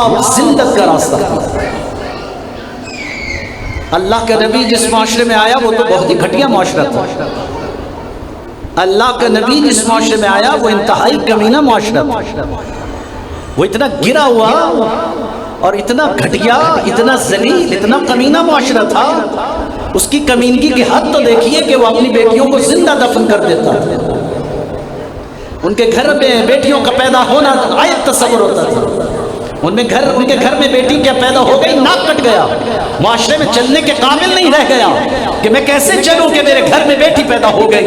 کامیاب ذلت کا راستہ تھا۔ اللہ کا نبی جس معاشرے میں آیا وہ تو بہت ہی گھٹیا معاشرہ تھا۔ اللہ کا نبی جس معاشرے میں آیا وہ انتہائی کمینہ معاشرہ تھا۔ وہ اتنا گرا ہوا اور اتنا گھٹیا، اتنا ذلیل، اتنا کمینہ معاشرہ تھا۔ اس کی کمینگی کی حد تو دیکھیے کہ وہ اپنی بیٹیوں کو زندہ دفن کر دیتا تھا۔ ان کے گھر میں بیٹیوں کا پیدا ہونا عائد تصور ہوتا تھا۔ ان کے گھر میں بیٹی کیا پیدا ہو گئی، ناک کٹ گیا، معاشرے میں چلنے کے قابل نہیں رہ گیا کہ میں کیسے چلوں کہ میرے گھر میں بیٹی پیدا ہو گئی۔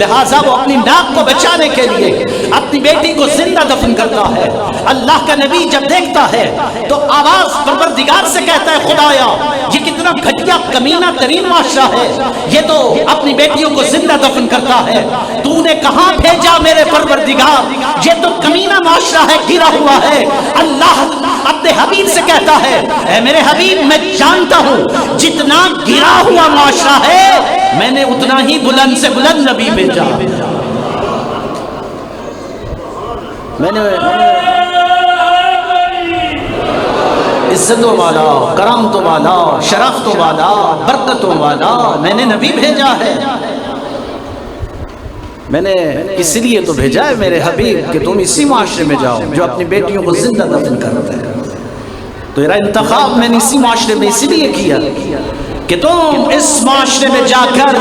لہٰذا وہ اپنی ناک کو بچانے کے لیے اپنی بیٹی کو زندہ دفن کرتا ہے۔ اللہ کا نبی جب دیکھتا ہے تو آواز پروردگار سے کہتا ہے، خدایا یہ کتنا گھٹیا کمینہ ترین معاشرہ ہے، یہ تو اپنی بیٹیوں کو زندہ دفن کرتا ہے، تو نے کہاں بھیجا میرے پروردگار؟ یہ تو کمینہ معاشرہ ہے، گرا ہوا ہے۔ اللہ اپنے حبیب سے کہتا ہے، اے میرے حبیب میں جانتا ہوں جتنا گرا ہوا معاشرہ ہے میں نے اتنا ہی بلند سے بلند نبی بھیجا۔ میں نے عزتوں والا، کرامتوں والا، شرفتوں والا، برکتوں والا میں نے نبی بھیجا ہے۔ میں نے اس لیے تو بھیجا ہے میرے حبیب کہ تم اسی معاشرے میں جاؤ جو اپنی بیٹیوں کو زندہ دفن کرتے ہیں۔ تو میرا انتخاب میں نے اسی معاشرے میں اسی لیے کیا کہ تم اس معاشرے میں جا کر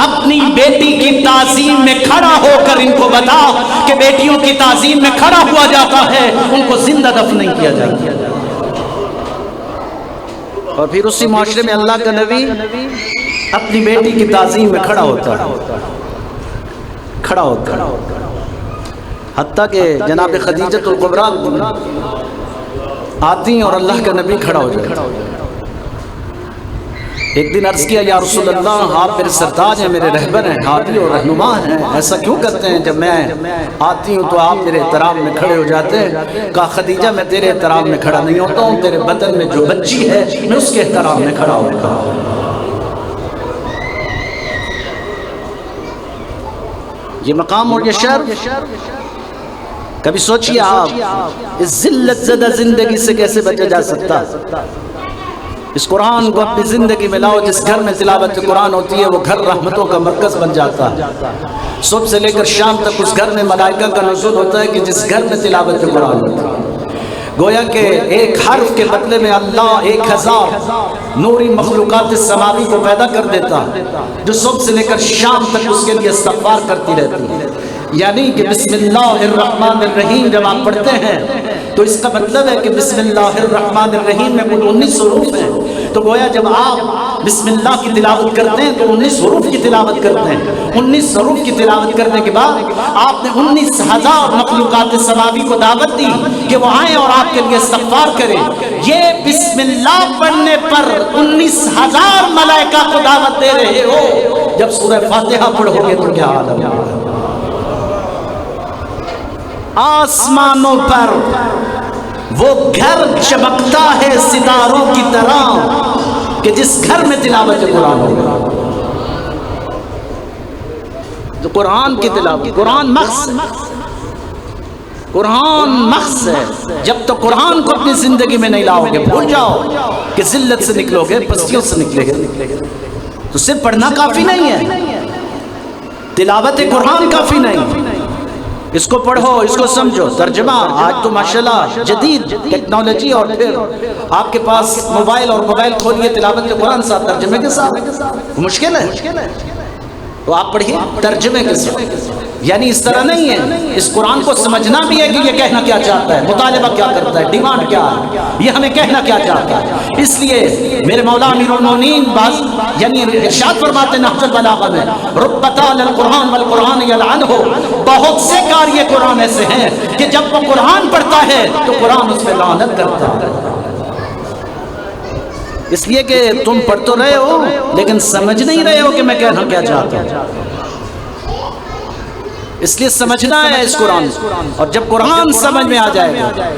اپنی بیٹی کی تعظیم میں کھڑا ہو کر ان کو بتاؤ کہ بیٹیوں کی تعظیم میں کھڑا ہوا جاتا ہے، ان کو زندہ دفن نہیں کیا جاتا۔ اور پھر اسی معاشرے میں اللہ کا نبی اپنی بیٹی کی تعظیم میں کھڑا ہوتا ہے، کھڑا ہوتا ہے، حتیٰ کہ جناب خدیجہ الکبریٰ آتی ہیں اور اللہ کا نبی کھڑا ہو جاتا ہے۔ ایک دن عرض کیا، یا رسول اللہ آپ میرے سرتاج ہیں، میرے رہبر ہیں، ہادی اور رہنما ہیں، ایسا کیوں کرتے ہیں جب میں آتی ہوں تو آپ میرے احترام میں کھڑے ہو جاتے ہیں؟ کہا خدیجہ میں تیرے احترام میں کھڑا نہیں ہوتا ہوں، تیرے بدن میں جو بچی ہے میں اس کے احترام میں کھڑا ہوتا ہوں۔ یہ مقام اور یہ شرف کبھی سوچیے آپ اس ذلت زدہ زندگی سے کیسے بچا جا سکتا؟ اس قرآن کو اپنی زندگی میں لاؤ، جس گھر میں تلاوت قرآن ہوتی ہے وہ گھر رحمتوں کا مرکز بن جاتا ہے۔ صبح سے لے کر شام تک اس گھر میں ملائکہ کا نزول ہوتا ہے کہ جس گھر میں تلاوت قرآن ہوتی ہے۔ گویا کہ ایک حرف کے بدلے میں اللہ 1000 نوری مخلوقات سماوی کو پیدا کر دیتا ہے جو صبح سے لے کر شام تک اس کے لیے استغفار کرتی رہتی ہے۔ یعنی کہ بسم اللہ الرحمن الرحیم جب آپ پڑھتے ہیں تو اس کا مطلب ہے کہ بسم اللہ الرحمن الرحیم میں کل 19 حروف ہیں، تو گویا جب آپ بسم اللہ کی تلاوت کرتے ہیں تو 19 حروف کی تلاوت کرتے ہیں۔ 19 حروف کی تلاوت کرنے کے بعد آپ نے 19,000 مخلوقات سماوی کو دعوت دی کہ وہ آئیں اور آپ کے لیے استغفار کریں۔ یہ بسم اللہ پڑھنے پر 19,000 ملائکہ کو دعوت دے رہے ہو، جب سورہ فاتحہ پڑھو گے تو کیا حال ہوگا؟ آسمانوں پر وہ گھر چمکتا ہے ستاروں کی طرح کہ جس گھر میں تلاوت قرآن ہوگا۔ تو قرآن کی تلاوت، قرآن مخص ہے۔ جب تو قرآن کو اپنی زندگی میں نہیں لاؤ گے، بھول جاؤ کہ ذلت سے نکلو گے، پستیوں سے نکلے گے۔ تو صرف پڑھنا کافی نہیں ہے، تلاوت قرآن کافی نہیں۔ اس کو پڑھو، اس کو سمجھو، ترجمہ۔ آج تو ماشاءاللہ جدید ٹیکنالوجی، اور پھر آپ کے پاس موبائل، اور موبائل کھولیے تلاوت قرآن ساتھ ترجمے کے ساتھ، مشکل ہے تو آپ پڑھیے ترجمے کے ساتھ۔ یعنی اس طرح نہیں ہے، اس قرآن کو سمجھنا بھی ہے کہ یہ کہنا کیا چاہتا ہے، مطالبہ کیا کرتا ہے، ڈیمانڈ کیا ہے، یہ ہمیں کہنا کیا چاہتا ہے۔ اس لیے میرے مولا امیر المومنین یعنی ارشاد فرماتے ہیں نہج البلاغہ میں، رب طال القرآن والقرآن یلعنہ، بہت سے قاری قرآن ایسے ہیں کہ جب وہ قرآن پڑھتا ہے تو قرآن اس پہ لعنت کرتا ہے۔ اس لیے کہ تم پڑھ تو رہے ہو لیکن سمجھ نہیں رہے ہو کہ میں کہنا کیا چاہتا ہوں۔ اس لیے سمجھنا ہے اس قرآن کو، اور جب قرآن سمجھ میں آ جائے گا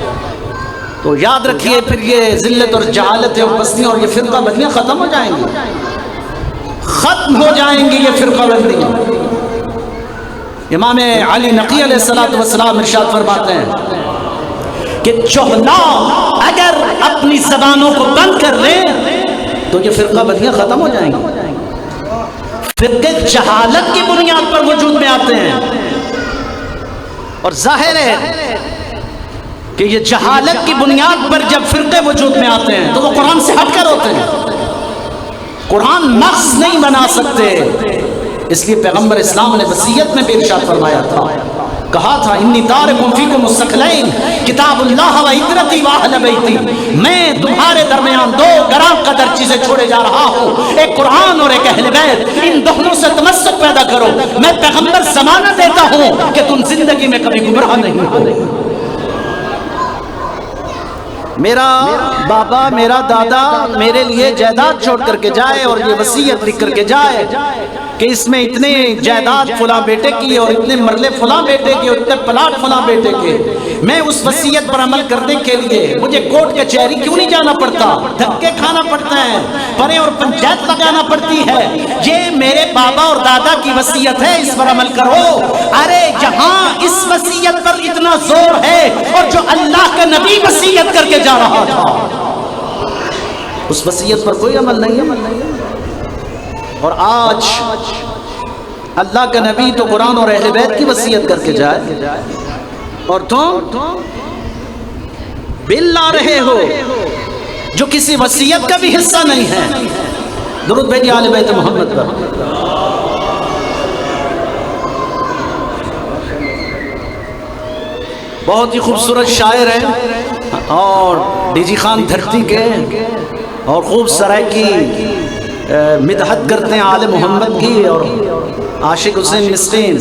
تو یاد رکھیے پھر یہ ذلت اور جہالت اور پستیاں اور یہ فرقہ بندیاں ختم ہو جائیں گی، ختم ہو جائیں گی یہ فرقہ بندیاں۔ امام علی نقی علیہ السلام ارشاد فرماتے ہیں کہ جہلا اگر اپنی زبانوں کو بند کر لیں تو یہ فرقہ بدیاں ختم ہو جائیں گی. فرقے جہالت کی بنیاد پر وجود میں آتے ہیں، اور ظاہر ہے کہ یہ جہالت کی بنیاد پر جب فرقے وجود میں آتے ہیں تو وہ قرآن سے ہٹ کر ہوتے ہیں. قرآن نقص نہیں بنا سکتے. اس لیے پیغمبر اسلام نے وصیت میں بھی ارشاد فرمایا تھا، کہا تھا انی تارکم فیکم الثقلین کتاب اللہ و عترتی و اہل بیتی، میں تمہارے درمیان دو گراں قدر چیزیں چھوڑے جا رہا ہوں، ایک قرآن اور ایک اہل بیت. ان دونوں سے تمسک پیدا کرو. میں پیغمبر ضمانت دیتا ہوں کہ تم زندگی میں کبھی گمراہ نہیں ہو. میرا بابا میرا دادا میرے لیے جائیداد چھوڑ کر کے جائے اور یہ وصیت لکھ کر کے جائے کہ اس میں اتنے جائیداد فلاں بیٹے کی اور اتنے مرلے فلاں بیٹے کی اور اتنے پلاٹ فلاں بیٹے کے، میں اس وصیت پر عمل کرنے کے لیے مجھے کورٹ کچہری کیوں نہیں جانا پڑتا، دھکے کھانا پڑتا ہے، پرے اور پنچایت لگانا پڑتی ہے. یہ میرے بابا اور دادا کی وصیت ہے، اس پر عمل کرو. ارے جہاں اس وصیت پر اتنا زور ہے اور جو اللہ کا نبی وصیت کر کے جا رہا تھا اس وصیت پر کوئی عمل نہیں ہے. اور آج اللہ کا نبی تو قرآن اور اہل بیت کی وصیت کر کے جائے اور تم بل لا رہے ہو جو کسی وصیت کا بھی حصہ نہیں ہے. درود بھیجئے آل بیت محمد پر. بہت ہی خوبصورت شاعر ہیں اور ڈی جی خان دھرتی کے، اور خوب سرائکی مدحت کرتے ہیں آل محمد کی، اور عاشق حسین مسکین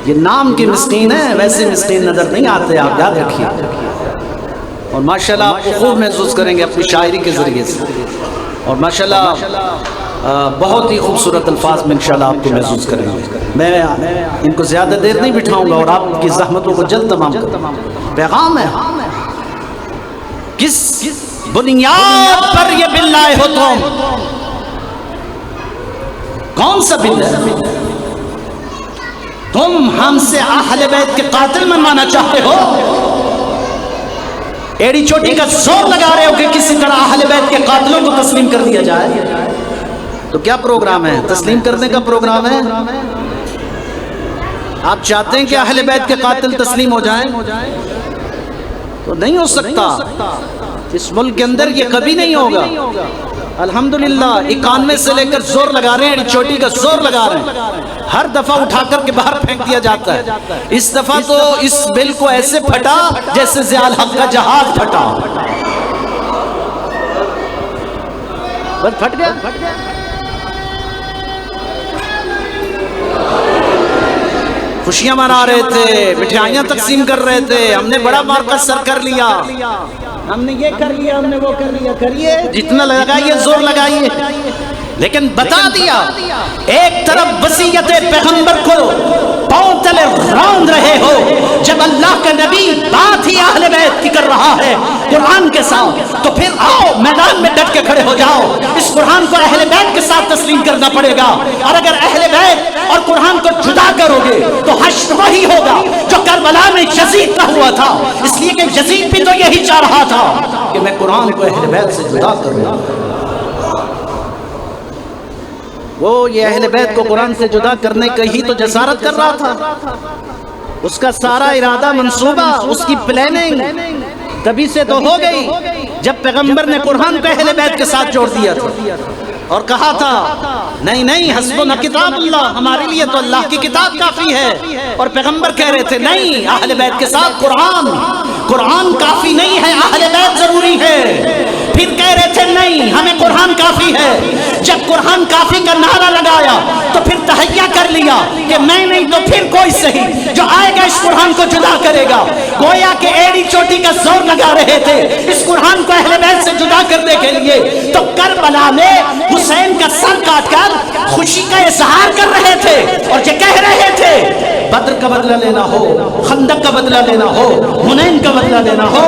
یہ نام کی مسکین ہے، ویسے مسکین نظر نہیں آتے، آپ یاد رکھیے. اور ماشاءاللہ آپ کو خوب محسوس کریں گے اپنی شاعری کے ذریعے سے، اور ماشاءاللہ بہت ہی خوبصورت الفاظ میں انشاءاللہ آپ کو محسوس کریں گے. میں ان کو زیادہ دیر نہیں بٹھاؤں گا اور آپ کی زحمتوں کو جلد تمام کروں. پیغام ہے کس بنیاد پر یہ بل لائے ہو تم؟ کون سا بل ہے؟ تم ہم سے اہل بیت کے قاتل منوانا چاہتے ہو؟ ایڑی چوٹی کا زور لگا رہے ہو کہ کسی طرح اہل بیت کے قاتلوں کو تسلیم کر دیا جائے. تو کیا پروگرام ہے؟ تسلیم کرنے کا پروگرام ہے؟ آپ چاہتے ہیں کہ اہل بیت کے قاتل تسلیم ہو جائیں؟ تو نہیں ہو سکتا. اس ملک کے اندر یہ کبھی نہیں ہوگا. الحمدللہ 91 سے لے کر زور لگا رہے ہیں، چوٹی کا زور لگا رہے ہیں، ہر دفعہ اٹھا کر کے باہر پھینک دیا جاتا ہے. اس دفعہ تو اس بل کو ایسے پھٹا جیسے ضیاء الحق کا جہاز پھٹا. بس پھٹ گیا. خوشیاں منا رہے تھے، مٹھائیاں تقسیم کر رہے تھے، ہم نے بڑا مارکا سر کر لیا، ہم نے یہ کر لیا، ہم نے وہ کر لیا. کریے جتنا لگائیے، زور لگائیے، لیکن بتا دیا ایک طرف وصیت پیغمبر کو پاؤں تلے راند رہے ہو، جب اللہ کا نبی بات ہی اہل بیت کی کر رہا ہے قرآن کے ساتھ، تو پھر آؤ میدان میں ڈٹ کے کھڑے ہو جاؤ. اس قرآن کو اہل بیت کے ساتھ تسلیم کرنا پڑے گا، اور اگر اہل بیت اور قرآن کو جدا کرو گے تو حشر وہی ہوگا جو کربلا میں یزید کا ہوا تھا. اس لیے کہ یزید بھی تو یہی چاہ رہا تھا کہ میں قرآن کو اہل بیت سے جدا کروں. وہ یہ اہل بیت کو قرآن سے جدا کرنے کا ہی تو جسارت کر رہا تھا. اس کا سارا ارادہ، منصوبہ، اس کی پلاننگ تبھی سے تو ہو گئی جب پیغمبر نے قرآن کو اہل بیت کے ساتھ جوڑ دیا تھا اور کہا تھا نہیں نہیں حسبنا کتاب اللہ، ہمارے لیے تو اللہ کی کتاب کافی ہے. اور پیغمبر کہہ رہے تھے نہیں، اہل بیت کے ساتھ قرآن کافی نہیں ہے، اہل بیت ضروری ہے. پھر کہہ رہے تھے نہیں، ہمیں قرآن کافی ہے. جب قرآن کافی کا نعرہ لگایا تو پھر تہیہ کر لیا کہ میں نہیں تو پھر کوئی صحیح جو آئے گا اس قرآن کو جدا کرے گا. گویا کہ ایڑی چوٹی کا زور لگا رہے تھے اس قرآن کو اہل بیت سے جدا کرنے کے لیے. تو کربلا میں حسین کا سر کاٹ کر خوشی کا اظہار کر رہے تھے اور یہ کہہ رہے تھے بدر کا بدلہ لینا ہو، خندق کا بدلہ لینا ہو، حنین کا بدلہ لینا ہو،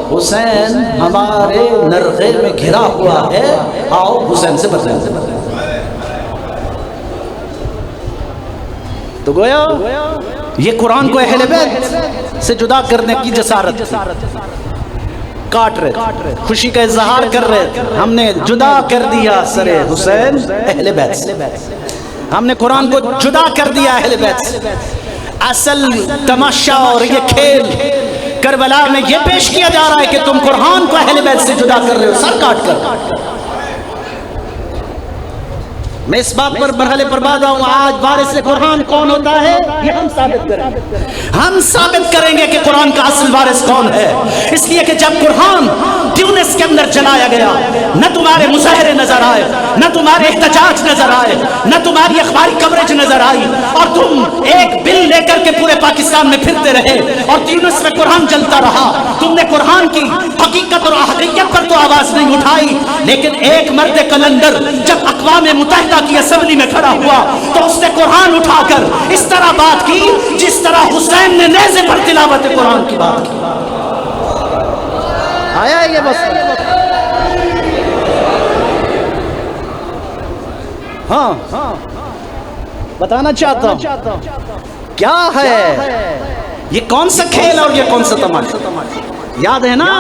حسین ہمارے نرغے میں گھرا ہوا ہے، آؤ حسین سے بدلہ لیں. تو گویا یہ قرآن کو اہل بیت سے جدا کرنے کی جسارت تھی. کاٹ رہے، خوشی کا اظہار کر رہے، ہم نے جدا کر دیا سر حسین اہل بیت سے، ہم نے قرآن کو جدا کر دیا اہل بیت سے. اصل تماشا اور یہ کھیل کربلا میں یہ پیش کیا جا رہا ہے کہ تم قرآن کو اہل بیت سے جدا کر رہے ہو سر کاٹ کر. میں اس بات پر مرحلے پر بعد آؤں، آج وارث قرآن کون ہوتا ہے یہ ہم ثابت کریں گے. ہم ثابت کریں گے کہ قرآن کا اصل وارث کون ہے. اس لیے کہ جب قرآن ٹیونس کے اندر چلایا گیا، نہ تمہارے مظاہرے نظر آئے، نہ تمہارے احتجاج نظر آئے، نہ تمہاری اخباری کوریج نظر آئی، اور تم ایک بل لے کر کے پورے پاکستان میں پھرتے رہے اور ٹیونس میں قرآن چلتا رہا. تم نے قرآن کی حقیقت اور احقیت پر تو آواز نہیں اٹھائی، لیکن ایک مرد قلندر جب اقوام متحدہ کی اسمبلی میں کھڑا ہوا تو اس نے قرآن اٹھا کر اس طرح بات کی جس طرح حسین نے نیزے پر تلاوت قرآن کی بات کی. آیا یہ بس ہاں بتانا چاہتا ہوں کیا ہے یہ، کون سا کھیل اور یہ کون سا تماشا. یاد ہے نا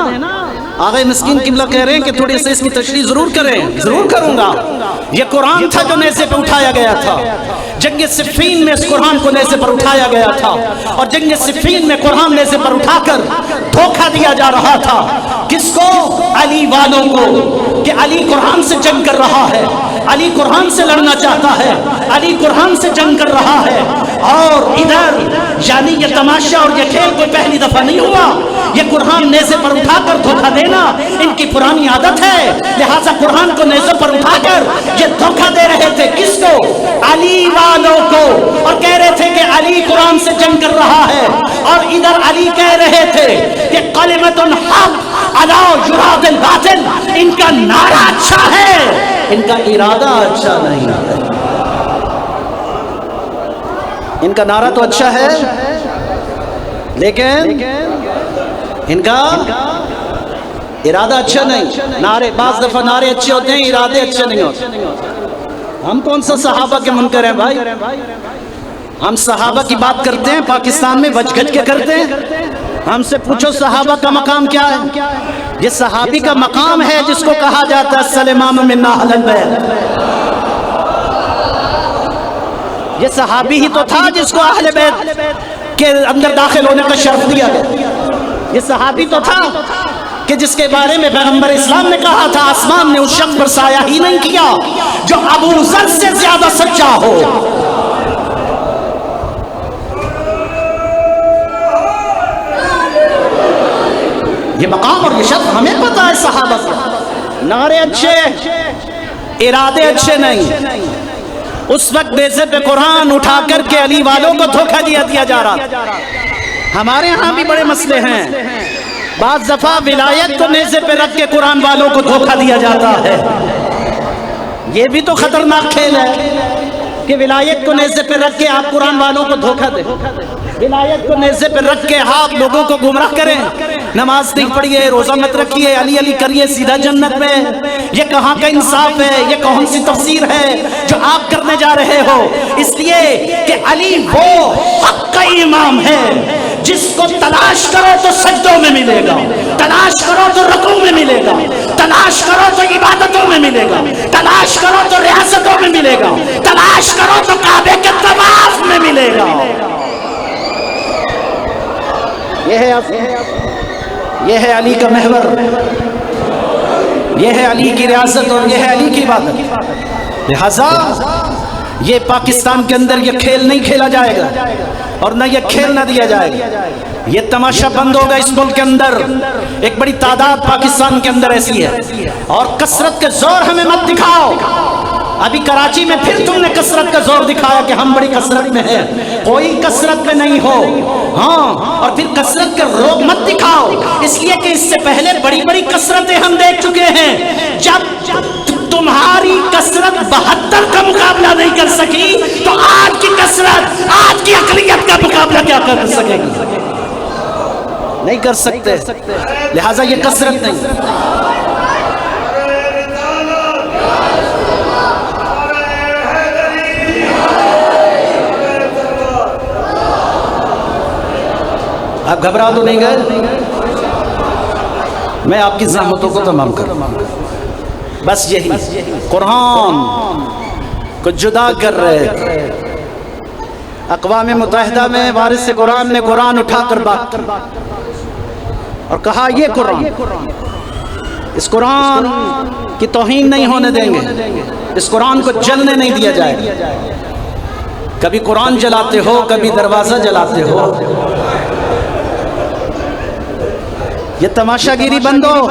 آغا مسکین قبلہ کہہ رہے ہیں کہ تھوڑی سے اس کی تشریح ضرور کریں. ضرور کروں گا. یہ قرآن تھا جو نیزے پہ اٹھایا گیا تھا. جنگ صفین میں اس قرآن کو نیزے پر اٹھایا گیا تھا، اور جنگ صفین میں قرآن نیزے پر اٹھا کر دھوکہ دیا جا رہا تھا. کس کو؟ علی والوں کو، کہ علی قرآن سے جنگ کر رہا ہے، علی قرآن سے لڑنا چاہتا ہے، علی قرآن سے جنگ کر رہا ہے. اور ادھر یعنی یہ تماشا اور یہ کھیل کوئی پہلی دفعہ نہیں ہوا. یہ قرآن نیزے پر اٹھا کر دھوکہ دینا ان کی پرانی عادت ہے. لہٰذا قرآن کو نیزے پر اٹھا کر یہ دھوکہ دے رہے تھے. کس کو؟ علی والوں کو. اور کہہ رہے تھے کہ علی قرآن سے جنگ کر رہا ہے، اور ادھر علی کہہ رہے تھے کہ کلمۃ الحق علی یراد الباطل. ان کا نعرہ اچھا ہے، ان کا ارادہ اچھا نہیں ہے. ان کا نعرہ تو اچھا ہے لیکن ان کا ارادہ اچھا نہیں. نعرے بعض دفعہ نعرے اچھے ہوتے ہیں، ارادے اچھے نہیں ہوتے. ہم کون سا صحابہ کے منکر ہیں بھائی؟ ہم صحابہ کی بات کرتے ہیں پاکستان میں بچ گچ کے کرتے ہیں. ہم سے پوچھو صحابہ کا مقام کیا ہے؟ یہ صحابی کا مقام ہے جس کو کہا جاتا ہے سلمان منا اہل البیت. یہ صحابی ہی تو تھا جس کو اہل بیت کے اندر داخل ہونے کا شرف دیا گیا. یہ صحابی تو تھا کہ جس کے بارے میں پیغمبر اسلام نے کہا تھا آسمان نے اس شخص پر سایہ ہی نہیں کیا جو ابو ذر سے زیادہ سچا ہو. یہ مقام اور یہ شرف ہمیں پتا ہے صحابہ کا. نعرے اچھے، ارادے اچھے نہیں. اس وقت نیزے پہ قرآن اٹھا کر کے علی والوں کو دھوکہ دیا جا رہا. ہمارے ہاں بھی بڑے مسئلے ہیں. بعض دفعہ ولایت کو نیزے پہ رکھ کے قرآن والوں کو دھوکہ دیا جاتا ہے. یہ بھی تو خطرناک کھیل ہے کہ ولایت کو نیزے پہ رکھ کے آپ قرآن والوں کو دھوکہ دیں. ولایت کو نیزے پہ رکھ کے آپ لوگوں کو گمراہ کریں. نماز نہیں پڑھیے، روزہ مت رکھیے، علی علی کریے، سیدھا جنت میں. یہ کہاں کا انصاف ہے؟ یہ کون سی تفسیر ہے جو آپ کرنے جا رہے ہو؟ اس لیے کہ علی وہ حق کا امام ہے جس کو تلاش کرو تو سجدوں میں ملے گا، تلاش کرو تو رکوع میں ملے گا، تلاش کرو تو عبادتوں میں ملے گا، تلاش کرو تو ریاستوں میں ملے گا، تلاش کرو تو کعبے کے طواف میں ملے گا. یہ ہے علی کا محور، یہ ہے علی کی ریاست اور یہ ہے علی کی عبادت. لہذا یہ پاکستان کے اندر یہ کھیل نہیں کھیلا جائے گا اور نہ یہ کھیل نہ دیا جائے گا. یہ تماشا بند ہوگا اس ملک کے اندر. ایک بڑی تعداد پاکستان کے اندر ایسی ہے اور کثرت کے زور ہمیں مت دکھاؤ. ابھی کراچی میں پھر تم نے کثرت کا زور دکھایا کہ ہم بڑی کثرت میں ہیں. کوئی کثرت میں نہیں ہو. ہاں، اور پھر کثرت کا روگ مت دکھاؤ، اس لیے کہ اس سے پہلے بڑی بڑی کثرتیں ہم دیکھ چکے ہیں. جب تمہاری کثرت 72 کا مقابلہ نہیں کر سکی تو آج کی کثرت، آج کی اقلیت کا مقابلہ کیا کر سکے گی؟ نہیں کر سکتے. لہٰذا یہ کثرت نہیں. آپ گھبرا تو نہیں گئے؟ میں آپ کی زحمتوں کو تمام کروں. بس یہی قرآن کو جدا کر رہے تھے. اقوام متحدہ میں وارث قرآن نے قرآن اٹھا کر بات اور کہا یہ قرآن، اس قرآن کی توہین نہیں ہونے دیں گے، اس قرآن کو جلنے نہیں دیا جائے گا. کبھی قرآن جلاتے ہو، کبھی دروازہ جلاتے ہو. یہ تماشا گیری بند ہو.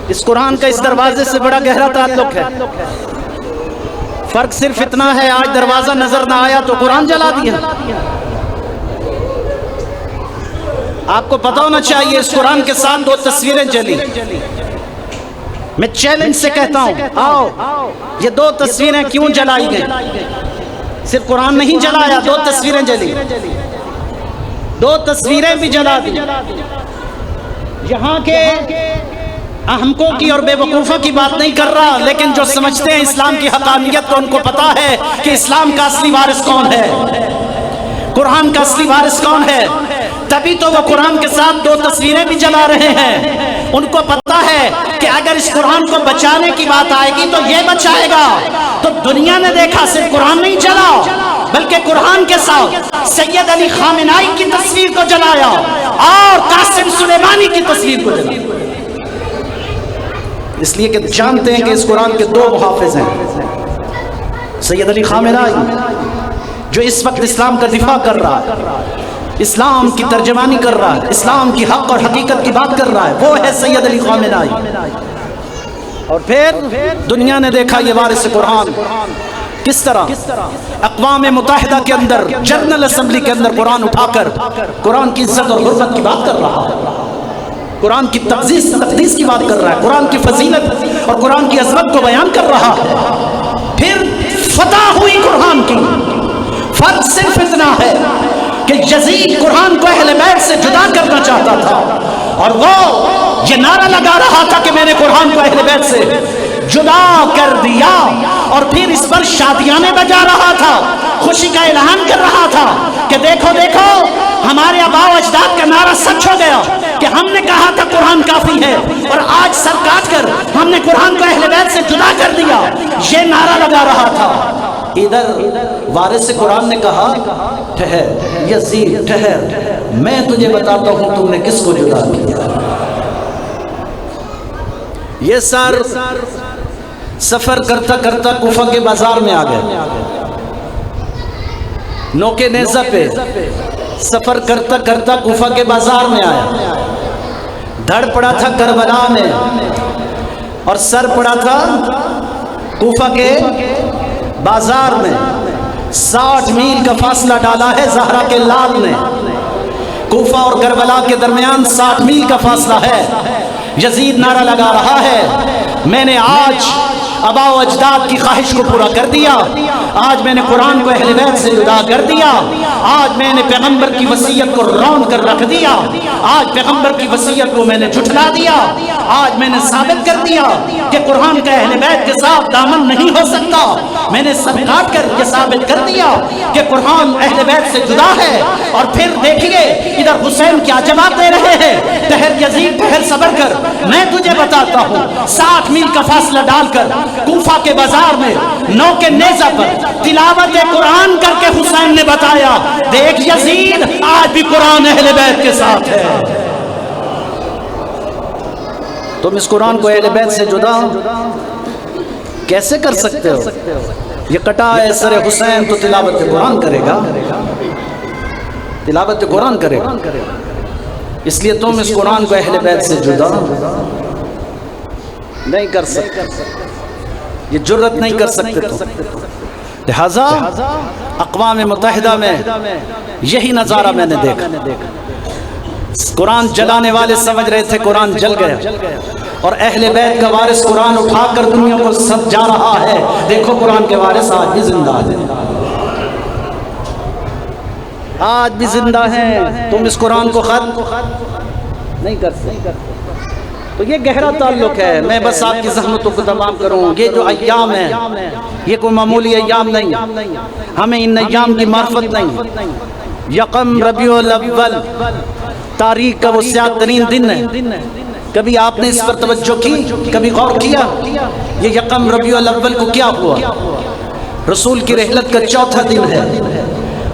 اس قرآن کا اس دروازے سے بڑا گہرا تعلق ہے. فرق صرف اتنا ہے آج دروازہ نظر نہ آیا تو قرآن جلا دیا. آپ کو پتہ ہونا چاہیے اس قرآن کے ساتھ 2 تصویریں جلی. میں چیلنج سے کہتا ہوں آؤ یہ 2 تصویریں کیوں جلائی گئیں؟ صرف قرآن نہیں جلایا، 2 تصویریں جلی. 2 تصویریں بھی جلا دی. یہاں کے احمقوں کی اور بے وقوفوں کی بات نہیں کر رہا، لیکن جو سمجھتے ہیں اسلام کی حقانیت تو ان کو پتا ہے کہ اسلام کا اصلی وارث کون ہے، قرآن کا اصلی وارث کون ہے. تبھی تو وہ قرآن کے ساتھ 2 تصویریں بھی جلا رہے ہیں. ان کو پتا ہے کہ اگر اس قرآن کو بچانے کی بات آئے گی تو یہ بچائے گا. تو دنیا نے دیکھا صرف قرآن نہیں جلا، بلکہ قرآن کے ساتھ سید علی خامنائی کی تصویر کو جلایا اور قاسم سلیمانی کی تصویر کو جلایا. اس لیے کہ جانتے ہیں کہ اس قرآن کے 2 محافظ ہیں. سید علی خامنائی جو اس وقت اسلام کا دفاع کر رہا ہے، اسلام کی ترجمانی کر رہا ہے، اسلام کی حق اور حقیقت کی بات کر رہا ہے، وہ ہے سید علی خامنائی. اور پھر دنیا نے دیکھا یہ وارث قرآن کس طرح اقوام متحدہ کے اندر جنرل اسمبلی کے اندر قرآن اٹھا کر قرآن کی عزت اور حرمت کی بات کر رہا ہے، قرآن کی تقدیس کی بات کر رہا ہے، قرآن کی فضیلت اور قرآن کی عظمت کو بیان کر رہا ہے. پھر فتح ہوئی قرآن کی. فرق صرف اتنا ہے کہ یزید قرآن کو اہل بیت سے جدا کرنا چاہتا تھا اور وہ یہ نعرہ لگا رہا تھا کہ میں نے قرآن کو اہل بیت سے جدا کر دیا. اور پھر اس پر شادیانے بجا رہا تھا، خوشی کا اعلان کر رہا تھا کہ دیکھو دیکھو ہمارے آباء و اجداد کا نعرہ سچ ہو گیا کہ ہم نے کہا تھا قرآن کافی ہے اور آج سر کاٹ کر ہم نے قرآن کو اہل بیت سے جدا کر دیا. یہ نعرہ لگا رہا تھا. ادھر وارث قرآن نے کہا ٹھہر یزید ٹھہر، میں تجھے بتاتا ہوں تم نے کس کو جدا کیا. یہ سر سفر کرتا کرتا کوفہ کے بازار میں آ گئے. نوکے نیزہ پہ سفر کرتا کرتا کوفہ کے بازار میں آیا. دھڑ پڑا تھا کربلا میں اور سر پڑا تھا کوفہ کے بازار میں. 60 میل کا فاصلہ ڈالا ہے زہرا کے لال نے. کوفہ اور کربلا کے درمیان 60 میل کا فاصلہ ہے. یزید نعرہ لگا رہا ہے میں نے آج آباء و اجداد کی خواہش کو پورا کر دیا، آج میں نے قرآن کو اہل بیت سے جدا کر دیا، آج میں نے پیغمبر کی وصیت کو رون کر رکھ دیا، آج پیغمبر کی وصیت کو میں نے جھٹلا دیا، آج میں نے ثابت کر دیا کہ قرآن کا اہل بیت کے ساتھ دامن نہیں ہو سکتا. میں نے سب کاٹ کر یہ ثابت کر دیا کہ قرآن اہل بیت سے جدا ہے. اور پھر دیکھیے ادھر حسین کیا جواب دے رہے ہیں، ٹھہر یزید ٹھہر صبر کر، میں تجھے بتاتا ہوں. 60 میل کا فاصلہ ڈال کر کوفہ کے بازار میں نوکے نیزہ پر تلاوت قرآن کر کے حسین نے بتایا دیکھ یزید آج بھی قرآن اہل بیت کے ساتھ ہے. تم اس قرآن کو اہل بیت سے جدا کیسے کر سکتے ہو؟ یہ کٹا ہے سر حسین تو تلاوت قرآن کرے گا، تلاوت قرآن کرے گا. اس لیے تم اس قرآن کو اہل بیت سے جدا نہیں کر سکتے، یہ جرت نہیں کر سکتے. لہذا اقوام متحدہ میں یہی نظارہ میں نے دیکھا. قرآن جلانے والے سمجھ رہے تھے قرآن جل گیا اور اہل بیت کا وارث قرآن اٹھا کر دنیا کو سب جا رہا ہے دیکھو قرآن کے وارث آج بھی زندہ ہیں، آج بھی زندہ ہیں. تم اس قرآن کو ختم نہیں کر سکتے. تو یہ گہرا تعلق ہے. میں بس آپ کی زحمتوں کو تمام کروں. یہ جو ایام ہیں یہ کوئی معمولی ایام نہیں. ہمیں ان ایام کی معرفت نہیں. یکم ربیع الاول تاریخ کا وہ سیاہ ترین دن ہے. کبھی آپ نے اس پر توجہ کی؟ کبھی غور کیا یہ یکم ربیع الاول کو کیا ہوا؟ رسول کی رحلت کا چوتھا دن ہے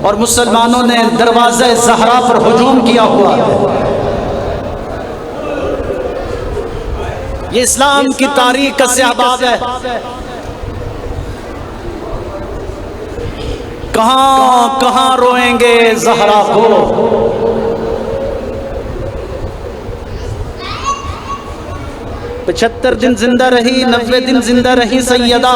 اور مسلمانوں نے دروازہ زہرا پر ہجوم کیا ہوا ہے. یہ اسلام کی تاریخ کا سیاہ باب ہے. کہاں کہاں روئیں گے زہرا کو. 75 دن زندہ رہی، 90 دن زندہ رہی سیدہ.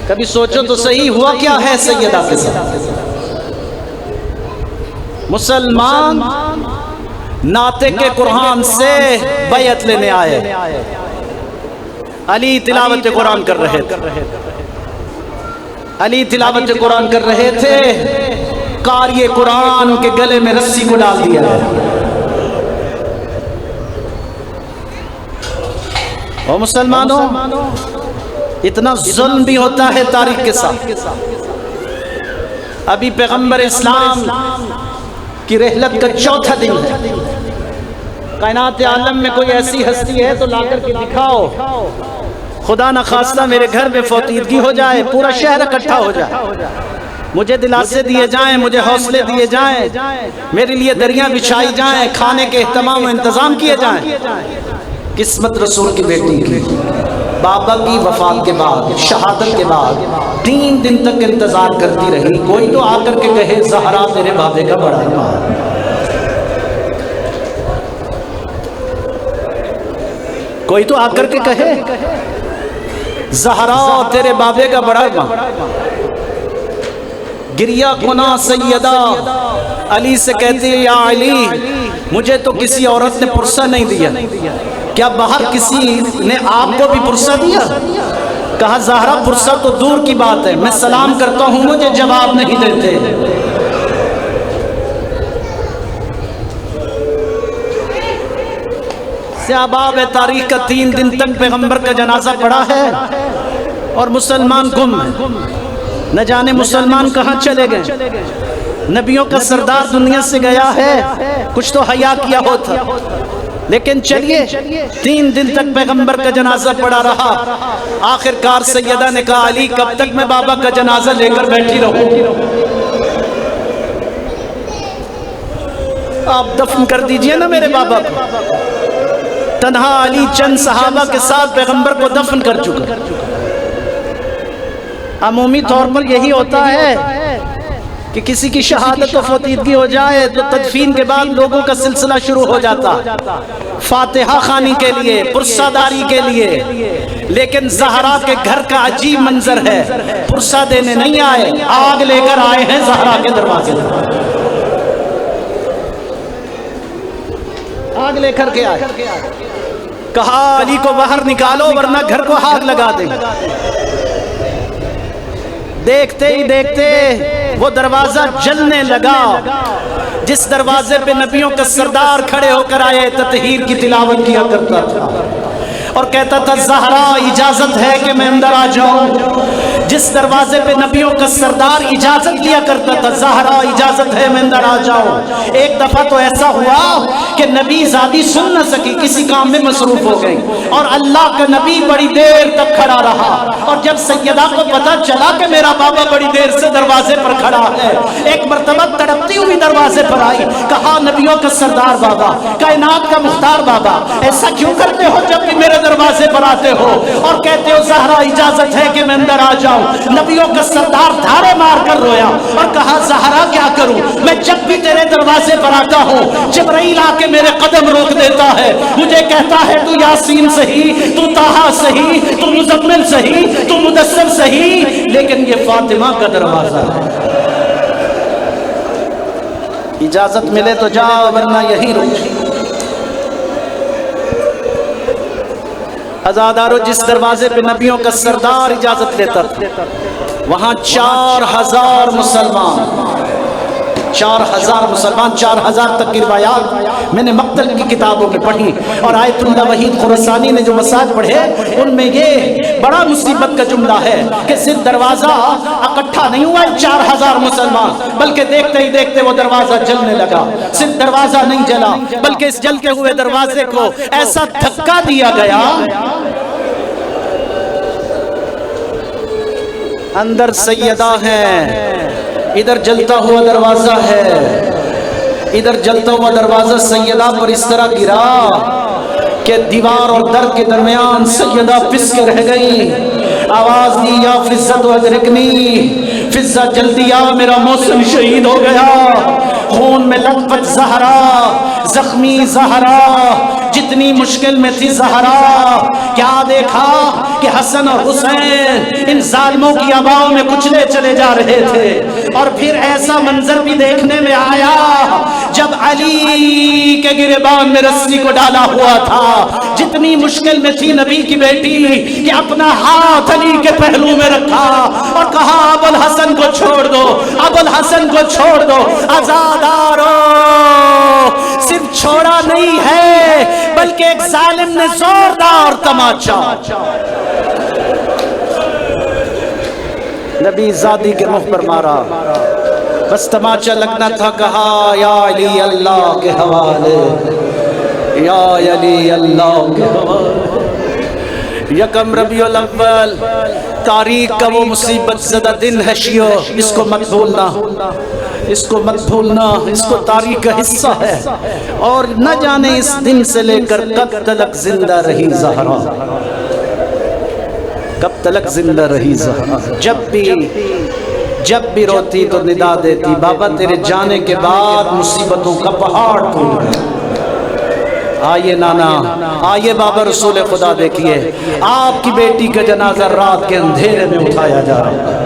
کبھی سوچو تو صحیح ہوا کیا ہے سیدہ کے ساتھ؟ مسلمان ناطق قرآن سے بیعت لینے آئے. علی تلاوت قرآن کر رہے تھے. علی تلاوت قرآن کر رہے تھے. قاری قرآن کے گلے میں رسی کو ڈال دیا. اور مسلمانوں اتنا ظلم بھی ہوتا ہے تاریخ کے ساتھ. ابھی پیغمبر اسلام کی رحلت کا چوتھا دن ہے. کائنات عالم میں کوئی ایسی ہستی ہے تو لا کر کے دکھاؤ. خدا نخواستہ میرے گھر میں فوتیدگی ہو جائے، پورا شہر اکٹھا ہو جائے، مجھے دلاسے دیے جائیں، مجھے حوصلے دیے جائیں، میرے لیے دریاں بچھائی جائیں، کھانے کے اہتمام و انتظام کیے جائیں. قسمت رسول کی بیٹی کی بابا کی وفات کے بعد، شہادت کے بعد 3 دن تک انتظار کرتی رہی. کوئی تو آ کر کے کہے زہرا تیرے بابے کا بڑا ایمان. کوئی تو آ کر کے کہے زہرا تیرے بابے کا بڑا ایمان. گریہ کنا سیدہ علی سے کہتی ہے یا علی مجھے تو کسی عورت نے پرسہ نہیں دیا، کیا باہر کسی نے آپ کو بھی پرسہ دیا؟ کہا زہرا پرسہ تو دور کی بات ہے، میں سلام کرتا ہوں مجھے جواب نہیں دیتے. سیاہ باب ہے تاریخ کا. 3 دن تک پیغمبر کا جنازہ پڑا ہے اور مسلمان گم ہیں. نہ جانے مسلمان کہاں چلے گئے. نبیوں کا سردار دنیا سے گیا ہے، کچھ تو حیا کیا ہوتا. لیکن چلیے 3 دن تک پیغمبر کا جنازہ پڑا رہا. آخر کار سیدہ نے کہا علی کب تک میں بابا کا جنازہ لے کر بیٹھی رہوں؟ آپ دفن کر دیجئے نا میرے بابا کو. تنہا علی چند صحابہ کے ساتھ پیغمبر کو دفن کر چکا. عمومی طور پر یہی ہوتا ہے کہ کسی کی شہادت و فوتیدگی ہو جائے تو تدفین کے بعد لوگوں کا سلسلہ شروع ہو جاتا فاتحہ خوانی کے لیے، پرسہ داری کے لیے. لیکن زہرا کے گھر کا عجیب منظر ہے. پرسہ دینے نہیں آئے، آگ لے کر آئے ہیں زہرا کے دروازے پر. آگ لے کر کے آئے. کہا علی کو باہر نکالو ورنہ گھر کو آگ لگا دیں. دیکھتے ہی دیکھتے وہ دروازہ جلنے لگا. جس دروازے پہ نبیوں کا سردار کھڑے ہو کر آئے تطہیر کی تلاوت کیا کرتا تھا اور کہتا تھا زہرا اجازت ہے کہ میں اندر آ جاؤں. جس دروازے پہ نبیوں کا سردار اجازت لیا کرتا تھا زہرا اجازت ہے میں اندر آ جاؤں. ایک دفعہ تو ایسا ہوا کہ نبی زادی سن نہ سکی، کسی کام میں مصروف ہو گئی اور اللہ کا نبی بڑی دیر تک کھڑا رہا. اور جب سیدہ کو پتا چلا کہ میرا بابا بڑی دیر سے دروازے پر کھڑا ہے، ایک مرتبہ تڑپتی ہوئی دروازے پر آئی. کہا نبیوں کا سردار بابا، کائنات کا مختار بابا، ایسا کیوں کرتے ہو جب بھی میرے دروازے پر آتے ہو اور کہتے ہو زہرا اجازت ہے کہ میں اندر آ جاؤں؟ نبیوں کا سردار دھارے مار کر رویا اور کہا زہرا کیا کروں، میں جب بھی تیرے دروازے پر آتا ہوں جبرائیل آ کے میرے قدم روک دیتا ہے، مجھے کہتا ہے تو یاسین صحیح، تو طٰہٰ صحیح، تو مزمل صحیح، تو مدثر صحیح، لیکن یہ فاطمہ کا دروازہ ہے. اجازت ملے تو جاؤ ورنہ یہی رک. ازادارو جس دروازے پہ نبیوں کا سردار اجازت لیتا تھا وہاں 4000 مسلمان 4000 مسلمان، 4000 تک کی روایات میں نے مقتل کی کتابوں میں پڑھی، اور آیت اللہ وحید خراسانی نے جو مسائل پڑھے ان میں یہ بڑا مصیبت کا جملہ ہے کہ صرف دروازہ اکٹھا نہیں ہوا 4000 مسلمان، بلکہ دیکھتے ہی دیکھتے وہ دروازہ جلنے لگا۔ صرف دروازہ نہیں جلا بلکہ اس جلتے ہوئے دروازے کو ایسا دھکا دیا گیا، اندر سیدہ ہیں، ادھر جلتا ہوا دروازہ ہے، ادھر جلتا ہوا دروازہ سیدہ پر اس طرح گرا کہ دیوار اور در کے درمیان سیدہ پس کے رہ گئی۔ آواز دی یا فزت ادرکنی، فزہ جلدی آ میرا محسن شہید ہو گیا۔ خون میں لت پت زہرا، زخمی زہرا، جتنی مشکل میں تھی زہرا، کیا دیکھا کہ حسن اور حسین ان ظالموں کی آباؤں میں کچلے چلے جا رہے تھے، اور پھر ایسا منظر بھی دیکھنے میں آیا جب علی کے گریبان میں رسی کو ڈالا ہوا تھا۔ جتنی مشکل میں تھی نبی کی بیٹی کہ اپنا ہاتھ علی کے پہلو میں رکھا اور کہا ابو الحسن کو چھوڑ دو، ابو الحسن کو چھوڑ دو، آزادارو۔ صرف چھوڑا نہیں ہے بلکہ ایک ظالم نے زوردار تماچا نبی زادی کے منہ پر مارا، بس تماچا لگنا تھا، کہا یا علی اللہ کے حوالے، یا علی اللہ کے حوالے۔ یکم ربیع الاول تاریخ کا وہ مصیبت زدہ دن ہے شیعو، اس کو مت بھولنا، اس کو مت بھولنا، اس کو تاریخ کا حصہ ہے، اور نہ جانے اس دن سے لے کر کب تلک زندہ رہی زہرا، کب تلک زندہ رہی زہرا۔ جب بھی روتی تو ندا دیتی، بابا تیرے جانے کے بعد مصیبتوں کا پہاڑ ٹوٹ گیا۔ آئیے نانا، آئیے بابا رسول خدا، دیکھیے آپ کی بیٹی کا جنازہ رات کے اندھیرے میں اٹھایا جا رہا ہے۔